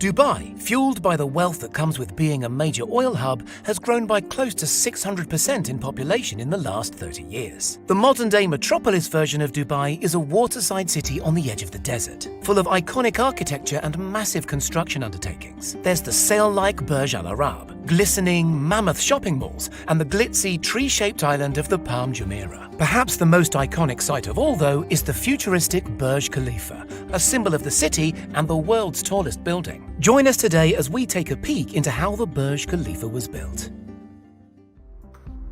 Dubai, fueled by the wealth that comes with being a major oil hub, has grown by close to 600% in population in the last 30 years. The modern-day metropolis version of Dubai is a waterside city on the edge of the desert, full of iconic architecture and massive construction undertakings. There's the sail-like Burj Al Arab, glistening, mammoth shopping malls, and the glitzy, tree-shaped island of the Palm Jumeirah. Perhaps the most iconic sight of all, though, is the futuristic Burj Khalifa, a symbol of the city and the world's tallest building. Join us today as we take a peek into how the Burj Khalifa was built.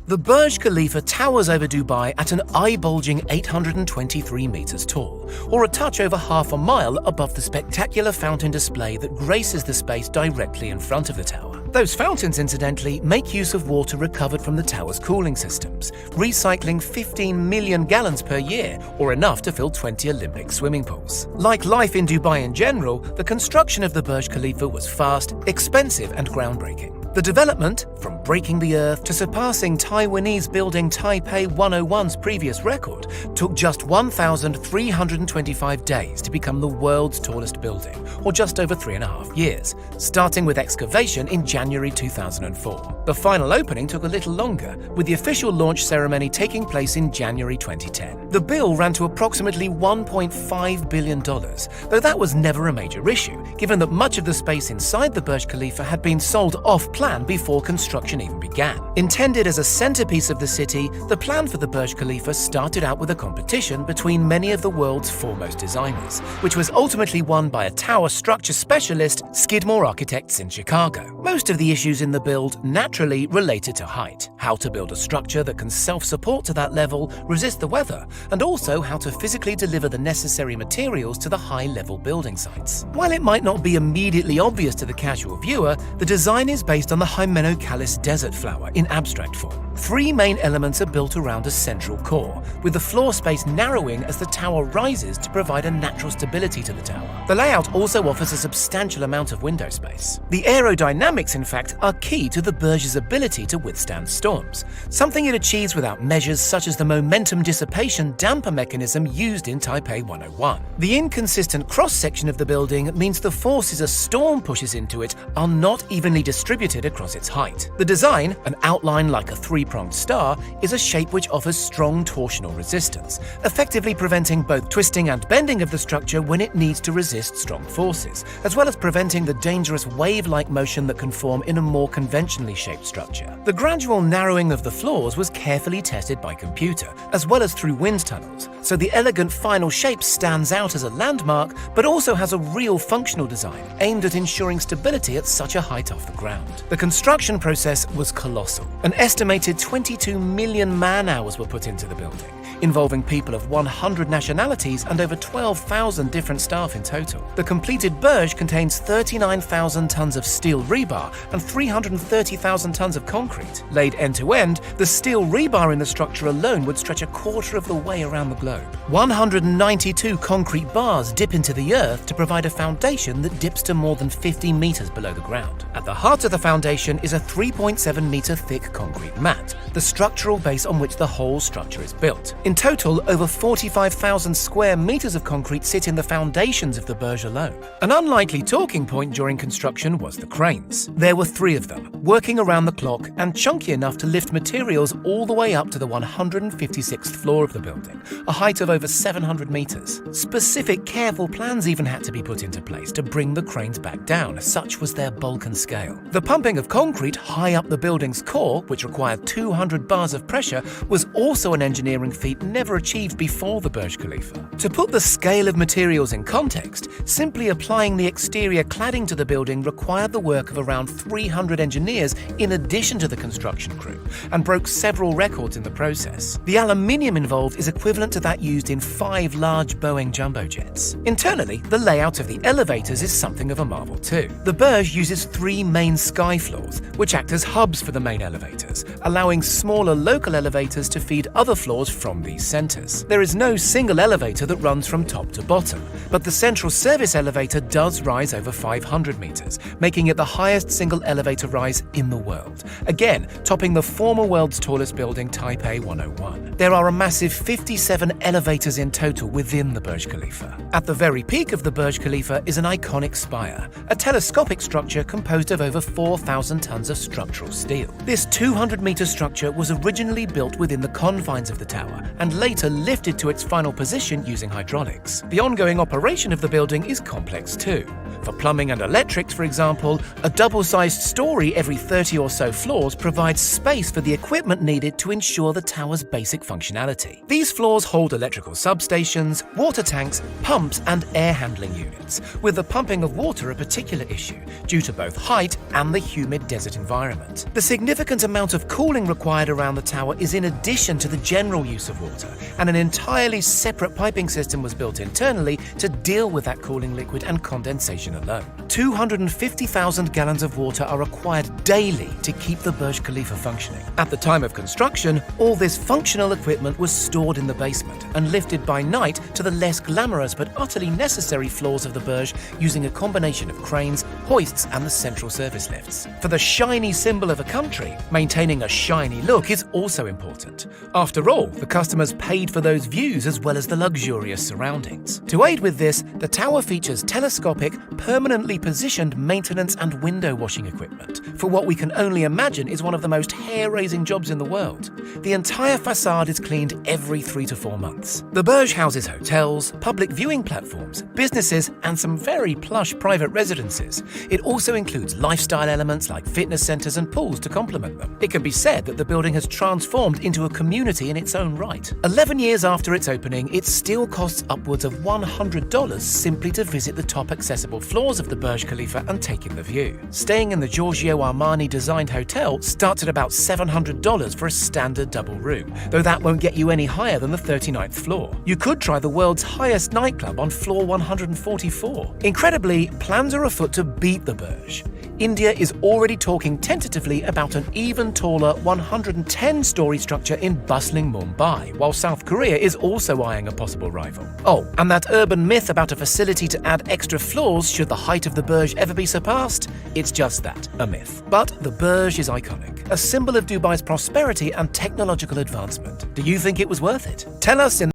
The Burj Khalifa towers over Dubai at an eye-bulging 823 meters tall, or a touch over half a mile above the spectacular fountain display that graces the space directly in front of the tower. Those fountains, incidentally, make use of water recovered from the tower's cooling systems, recycling 15 million gallons per year, or enough to fill 20 Olympic swimming pools. Like life in Dubai in general, the construction of the Burj Khalifa was fast, expensive, and groundbreaking. The development, from breaking the earth to surpassing Taiwanese building Taipei 101's previous record, took just 1,325 days to become the world's tallest building, or just over 3.5 years, starting with excavation in January 2004. The final opening took a little longer, with the official launch ceremony taking place in January 2010. The bill ran to approximately $1.5 billion, though that was never a major issue, given that much of the space inside the Burj Khalifa had been sold off-plan before construction even began. Intended as a centerpiece of the city, the plan for the Burj Khalifa started out with a competition between many of the world's foremost designers, which was ultimately won by a tower structure specialist, Skidmore Architects in Chicago. Most of the issues in the build naturally related to height, how to build a structure that can self-support to that level, resist the weather, and also how to physically deliver the necessary materials to the high-level building sites. While it might not be immediately obvious to the casual viewer, the design is based on the Hymenocallis desert flower in abstract form. 3 main elements are built around a central core, with the floor space narrowing as the tower rises to provide a natural stability to the tower. The layout also offers a substantial amount of window space. The aerodynamics, in fact, are key to the Burj's ability to withstand storms, something it achieves without measures such as the momentum dissipation damper mechanism used in Taipei 101. The inconsistent cross-section of the building means the forces a storm pushes into it are not evenly distributed across its height. The design, an outline like a 3-pronged star, is a shape which offers strong torsional resistance, effectively preventing both twisting and bending of the structure when it needs to resist strong forces, as well as preventing the dangerous wave-like motion that can form in a more conventionally shaped structure. The gradual narrowing of the floors was carefully tested by computer, as well as through wind tunnels, so the elegant final shape stands out as a landmark, but also has a real functional design aimed at ensuring stability at such a height off the ground. The construction process was colossal. An estimated 22 million man-hours were put into the building, involving people of 100 nationalities and over 12,000 different staff in total. The completed Burj contains 39,000 tons of steel rebar and 330,000 tons of concrete. Laid end-to-end, the steel rebar in the structure alone would stretch a quarter of the way around the globe. 192 concrete bars dip into the earth to provide a foundation that dips to more than 50 meters below the ground. At the heart of the foundation is a 3.7-meter thick concrete mat, the structural base on which the whole structure is built. In total, over 45,000 square meters of concrete sit in the foundations of the Burj alone. An unlikely talking point during construction was the cranes. There were 3 of them, working around the clock and chunky enough to lift materials all the way up to the 156th floor of the building, a height of over 700 meters. Specific, careful plans even had to be put into place to bring the cranes back down, such was their bulk and scale. The pumping of concrete high up the building's core, which required 200 bars of pressure, was also an engineering feat never achieved before the Burj Khalifa. To put the scale of materials in context, simply applying the exterior cladding to the building required the work of around 300 engineers in addition to the construction crew, and broke several records in the process. The aluminium involved is equivalent to that used in 5 large Boeing jumbo jets. Internally, the layout of the elevators is something of a marvel too. The Burj uses 3 main sky floors, which act as hubs for the main elevators, allowing smaller local elevators to feed other floors from the these centres. There is no single elevator that runs from top to bottom, but the central service elevator does rise over 500 metres, making it the highest single elevator rise in the world, again topping the former world's tallest building, Taipei 101. There are a massive 57 elevators in total within the Burj Khalifa. At the very peak of the Burj Khalifa is an iconic spire, a telescopic structure composed of over 4,000 tons of structural steel. This 200-metre structure was originally built within the confines of the tower and later lifted to its final position using hydraulics. The ongoing operation of the building is complex too. For plumbing and electrics, for example, a double-sized story every 30 or so floors provides space for the equipment needed to ensure the tower's basic functionality. These floors hold electrical substations, water tanks, pumps and air handling units, with the pumping of water a particular issue due to both height and the humid desert environment. The significant amount of cooling required around the tower is in addition to the general use of water, and an entirely separate piping system was built internally to deal with that cooling liquid and condensation alone. 250,000 gallons of water are required daily to keep the Burj Khalifa functioning. At the time of construction, all this functional equipment was stored in the basement and lifted by night to the less glamorous but utterly necessary floors of the Burj using a combination of cranes, hoists and the central service lifts. For the shiny symbol of a country, maintaining a shiny look is also important. After all, the customers paid for those views as well as the luxurious surroundings. To aid with this, the tower features telescopic, permanently positioned maintenance and window washing equipment for what we can only imagine is one of the most hair-raising jobs in the world. The entire facade is cleaned every 3 to 4 months. The Burj houses hotels, public viewing platforms, businesses and some very plush private residences. It also includes lifestyle elements like fitness centres and pools to complement them. It can be said that the building has transformed into a community in its own right. 11 years after its opening, it still costs upwards of $100 simply to visit the top accessible floors of the Burj Khalifa and take in the view. Staying in the Giorgio Armani designed hotel starts at about $700 for a standard double room, though that won't get you any higher than the 39th floor. You could try the world's highest nightclub on floor 144. Incredibly, plans are afoot to beat the Burj. India is already talking tentatively about an even taller 110-story structure in bustling Mumbai, while South Korea is also eyeing a possible rival. Oh, and that urban myth about a facility to add extra floors should the height of the Burj ever be surpassed? It's just that, a myth. But the Burj is iconic, a symbol of Dubai's prosperity and technological advancement. Do you think it was worth it? Tell us in